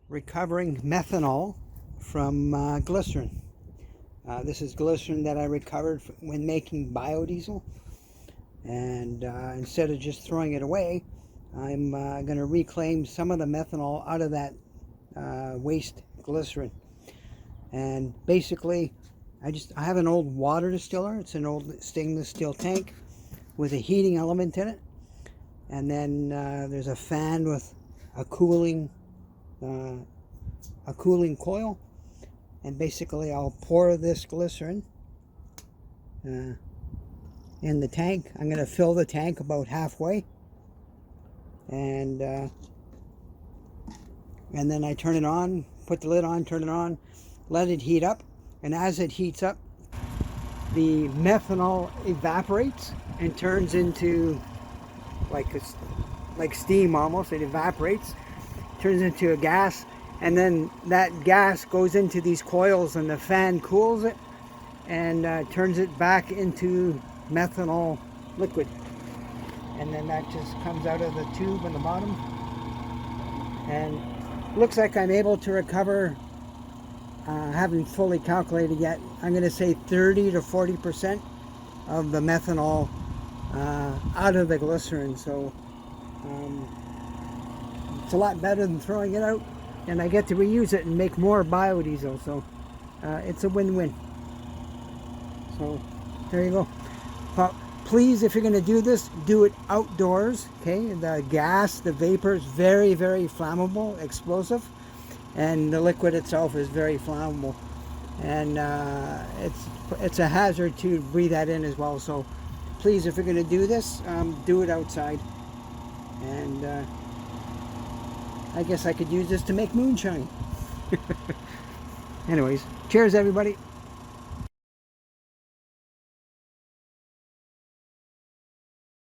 recovering methanol from glycerin. This is glycerin that I recovered when making biodiesel, and instead of just throwing it away, I'm going to reclaim some of the methanol out of that waste glycerin. And basically, I have an old water distiller. It's an old stainless steel tank with a heating element in it, and then there's a fan with a cooling coil. And basically I'll pour this glycerin in the tank. I'm going to fill the tank about halfway, and then I turn it on, put the lid on, turn it on, let it heat up. And as it heats up, the methanol evaporates and turns into like steam almost. It evaporates, turns into a gas, and then that gas goes into these coils, and the fan cools it and turns it back into methanol liquid. And then that just comes out of the tube on the bottom, and looks like I'm able to recover, haven't fully calculated yet, I'm going to say 30 to 40% of the methanol out of the glycerin. So it's a lot better than throwing it out, and I get to reuse it and make more biodiesel. So it's a win-win. So there you go. But please, if you're going to do this, do it outdoors. Okay, the gas, the vapor is very, very flammable, explosive, and the liquid itself is very flammable, and it's a hazard to breathe that in as well. So please, if you're going to do this, do it outside. And I guess I could use this to make moonshine. Anyways, cheers everybody.